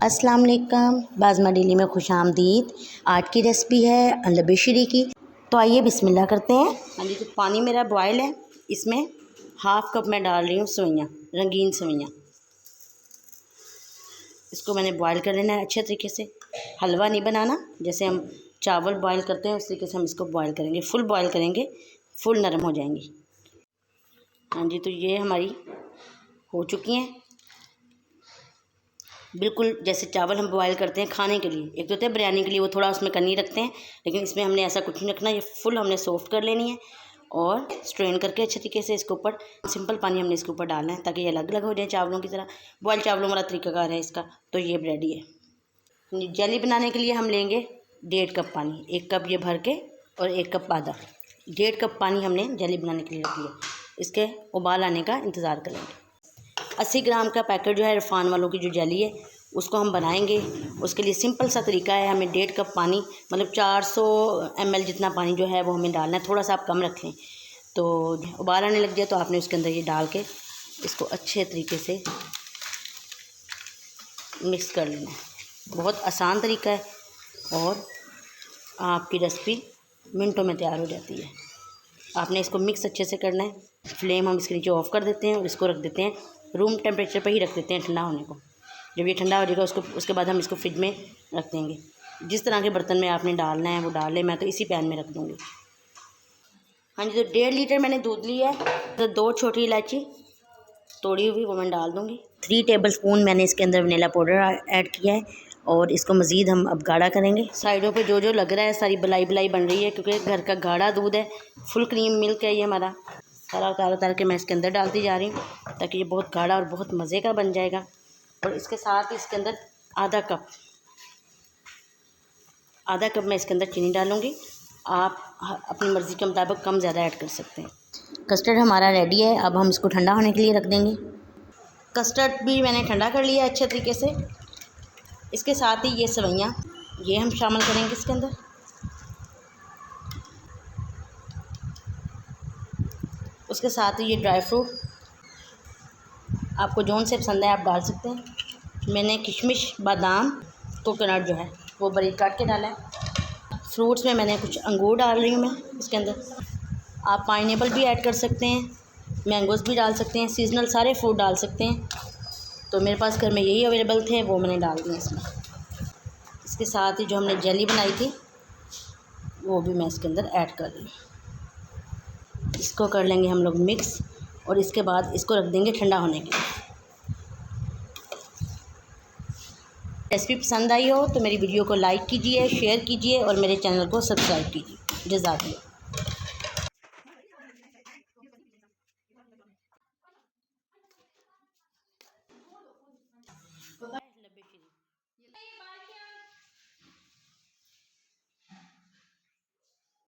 अस्सलाम वालेकुम, बाज़मा डेली में खुश आमदीद। आज की रेसिपी है अंडा की। तो आइए बिस्मिल्लाह करते हैं। हाँ जी, तो पानी मेरा बॉयल है, इसमें हाफ़ कप मैं डाल रही हूँ सेवइयाँ, रंगीन सेवइयाँ। इसको मैंने बॉयल कर लेना है अच्छे तरीके से। हलवा नहीं बनाना, जैसे हम चावल बॉयल करते हैं उस तरीके से हम इसको बॉयल करेंगे, फुल बॉयल करेंगे, फुल नरम हो जाएंगी। हाँ जी, तो ये हमारी हो चुकी हैं बिल्कुल जैसे चावल हम बॉयल करते हैं खाने के लिए। एक तो होता है बिरयानी के लिए, वो थोड़ा उसमें कनी रखते हैं, लेकिन इसमें हमने ऐसा कुछ नहीं रखना। ये फुल हमने सॉफ्ट कर लेनी है और स्ट्रेन करके अच्छे तरीके से इसके ऊपर सिंपल पानी हमने इसके ऊपर डालना है ताकि ये अलग अलग हो जाए चावलों की तरह। बॉयल चावलों वाला तरीकाकार है इसका। तो ये रेडी है। जेली बनाने के लिए हम लेंगे 1.5 कप पानी, 1 कप ये भर के और 1 कप आधा, 1.5 कप पानी हमने जेली बनाने के लिए रख लिया। इसके उबाल आने का इंतज़ार करेंगे। 80 ग्राम का पैकेट जो है इरफान वालों की जो जेली है उसको हम बनाएंगे। उसके लिए सिंपल सा तरीका है, हमें 1.5 कप पानी मतलब 400 ml जितना पानी जो है वो हमें डालना है। थोड़ा सा आप कम रखें, तो उबाल आने लग जाए तो आपने उसके अंदर ये डाल के इसको अच्छे तरीके से मिक्स कर लेना है। बहुत आसान तरीका है और आपकी रेसिपी मिनटों में तैयार हो जाती है। आपने इसको मिक्स अच्छे से करना है। फ्लेम हम इसके नीचे ऑफ़ कर देते हैं और इसको रख देते हैं रूम टेम्परेचर पर ही रख देते हैं ठंडा होने को। जब ये ठंडा हो जाएगा उसके बाद हम इसको फ्रिज में रख देंगे। जिस तरह के बर्तन में आपने डालना है वो डाल लें, मैं तो इसी पैन में रख दूँगी। हाँ जी, तो 1.5 लीटर मैंने दूध लिया है, तो 2 छोटी इलायची तोड़ी हुई वो मैं डाल दूँगी। 3 टेबलस्पून मैंने इसके अंदर वनीला पाउडर ऐड किया है और इसको मज़ीद हम अब गाढ़ा करेंगे। साइडों पे जो जो लग रहा है सारी बलाई बन रही है, क्योंकि घर का गाढ़ा दूध है, फुल क्रीम मिल्क है ये हमारा। सारा उतार के मैं इसके अंदर डालती जा रही हूँ ताकि ये बहुत गाढ़ा और बहुत मज़े का बन जाएगा। और इसके साथ ही इसके अंदर आधा कप मैं इसके अंदर चीनी डालूँगी। आप अपनी मर्ज़ी के मुताबिक कम ज़्यादा ऐड कर सकते हैं। कस्टर्ड हमारा रेडी है, अब हम इसको ठंडा होने के लिए रख देंगे। कस्टर्ड भी मैंने ठंडा कर लिया अच्छे तरीके से। इसके साथ ही ये सेवइयाँ ये हम शामिल करेंगे इसके अंदर। उसके साथ ही ये ड्राई फ्रूट आपको जौन से पसंद है आप डाल सकते हैं। मैंने किशमिश, बादाम, कोकोनट जो है वो बारीक काट के डाला है। फ्रूट्स में मैंने कुछ अंगूर डाल रही हूँ मैं इसके अंदर। आप पाइनएप्पल भी ऐड कर सकते हैं, मैंगोज़ भी डाल सकते हैं, सीजनल सारे फ्रूट डाल सकते हैं। तो मेरे पास घर में यही अवेलेबल थे, वो मैंने डाल दिए इसमें। इसके साथ ही जो हमने जेली बनाई थी वो भी मैं इसके अंदर ऐड कर रही हूँ। इसको कर लेंगे हम लोग मिक्स और इसके बाद इसको रख देंगे ठंडा होने के लिए। रेसिपी पसंद आई हो तो मेरी वीडियो को लाइक कीजिए, शेयर कीजिए और मेरे चैनल को सब्सक्राइब कीजिए। जज़ाकल्लाह।